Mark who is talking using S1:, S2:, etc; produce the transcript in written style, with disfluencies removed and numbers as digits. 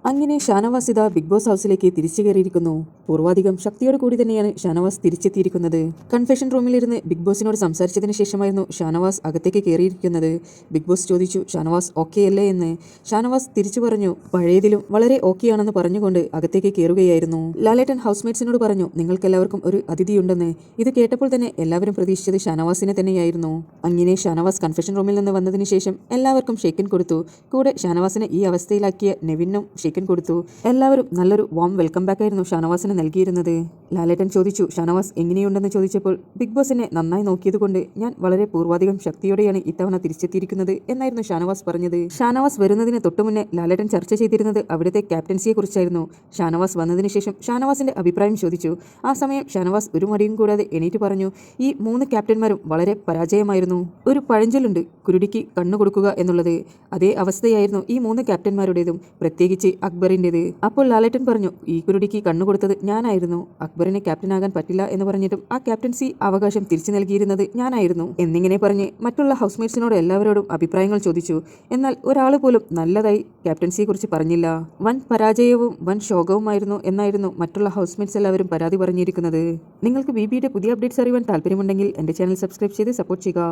S1: അങ്ങനെ ഷാനവാസ് ഇതാ big boss ഹൗസിലേക്ക് തിരിച്ചു കയറിയിരിക്കുന്നു. പൂർവാധികം ശക്തിയോട് കൂടി തന്നെയാണ് ഷാനവാസ് തിരിച്ചെത്തിയിരിക്കുന്നത്. കൺഫെഷൻ റൂമിലിരുന്ന് ബിഗ് ബോസിനോട് സംസാരിച്ചതിന് ശേഷമായിരുന്നു ഷാനവാസ് അകത്തേക്ക് കയറിയിരിക്കുന്നത്. ബിഗ് ബോസ് ചോദിച്ചു, ഷാനവാസ് ഓക്കെ അല്ലേ എന്ന്. ഷാനവാസ് തിരിച്ചു പറഞ്ഞു, പഴയതിലും വളരെ ഓക്കെ ആണെന്ന് പറഞ്ഞുകൊണ്ട് അകത്തേക്ക് കയറുകയായിരുന്നു. ലാലേട്ടൻ ഹൗസ്മേറ്റ്സിനോട് പറഞ്ഞു, നിങ്ങൾക്കെല്ലാവർക്കും ഒരു അതിഥിയുണ്ടെന്ന്. ഇത് കേട്ടപ്പോൾ തന്നെ എല്ലാവരും പ്രതീക്ഷിച്ചത് ഷാനവാസിനെ തന്നെയായിരുന്നു. അങ്ങനെ ഷാനവാസ് കൺഫെഷൻ റൂമിൽ നിന്ന് വന്നതിന് ശേഷം എല്ലാവർക്കും ഷേക്കൻ കൊടുത്തു. കൂടെ ഷാനവാസിനെ ഈ അവസ്ഥയിലാക്കിയ നെവിനും ഷേക്കൻ കൊടുത്തു. എല്ലാവരും നല്ലൊരു വാം വെൽക്കം ബാക്ക് ആയിരുന്നു ഷാനവാസിന് നൽകിയിരുന്നത്. ലാലേട്ടൻ ചോദിച്ചു, ഷാനവാസ് എങ്ങനെയുണ്ടെന്ന് ചോദിച്ചപ്പോൾ, ബിഗ് ബോസിനെ നന്നായി നോക്കിയതുകൊണ്ട് ഞാൻ വളരെ പൂർവാധികം ശക്തിയോടെയാണ് ഇത്തവണ തിരിച്ചെത്തിയിരിക്കുന്നത് എന്നായിരുന്നു ഷാനവാസ് പറഞ്ഞത്. ഷാനവാസ് വരുന്നതിന് തൊട്ടുമുന്നേ ലാലേട്ടൻ ചർച്ച ചെയ്തിരുന്നത് അവിടുത്തെ ക്യാപ്റ്റൻസിയെ കുറിച്ചായിരുന്നു. ഷാനവാസ് വന്നതിന് ശേഷം ഷാനവാസിന്റെ അഭിപ്രായം ചോദിച്ചു. ആ സമയം ഷാനവാസ് ഒരു മടിയും കൂടാതെ എണീറ്റ് പറഞ്ഞു, ഈ 3 ക്യാപ്റ്റന്മാരും വളരെ പരാജയമായിരുന്നു. ഒരു പഴഞ്ചൊല്ലുണ്ട്, കുരുടിക്ക് കണ്ണു കൊടുക്കുക എന്നുള്ളത്. അതേ അവസ്ഥയായിരുന്നു ഈ 3 ക്യാപ്റ്റന്മാരുടേതും, പ്രത്യേകിച്ച് അക്ബറിൻ്റെത്. അപ്പോൾ ലാലേട്ടൻ പറഞ്ഞു, ഈ കുരുടിക്ക് കണ്ണു കൊടുത്തത് ഞാനായിരുന്നു. അക്ബറിനെ ക്യാപ്റ്റനാകാൻ പറ്റില്ല എന്ന് പറഞ്ഞിട്ടും ആ ക്യാപ്റ്റൻസി അവകാശം തിരിച്ചു നൽകിയിരുന്നത് ഞാനായിരുന്നു എന്നിങ്ങനെ പറഞ്ഞ് മറ്റുള്ള ഹൗസ്മേറ്റ്സിനോട് എല്ലാവരോടും അഭിപ്രായങ്ങൾ ചോദിച്ചു. എന്നാൽ ഒരാൾ പോലും നല്ലതായി ക്യാപ്റ്റൻസിയെക്കുറിച്ച് പറഞ്ഞില്ല. വൻ പരാജയവും വൻ ശോകവുമായിരുന്നു എന്നായിരുന്നു മറ്റുള്ള ഹൗസ്മേറ്റ്സ് എല്ലാവരും പരാതി പറഞ്ഞിരിക്കുന്നത്. നിങ്ങൾക്ക് BBയുടെ പുതിയ അപ്ഡേറ്റ്സ് അറിയാൻ താല്പര്യമുണ്ടെങ്കിൽ എൻ്റെ ചാനൽ സബ്സ്ക്രൈബ് ചെയ്ത് സപ്പോർട്ട് ചെയ്യുക.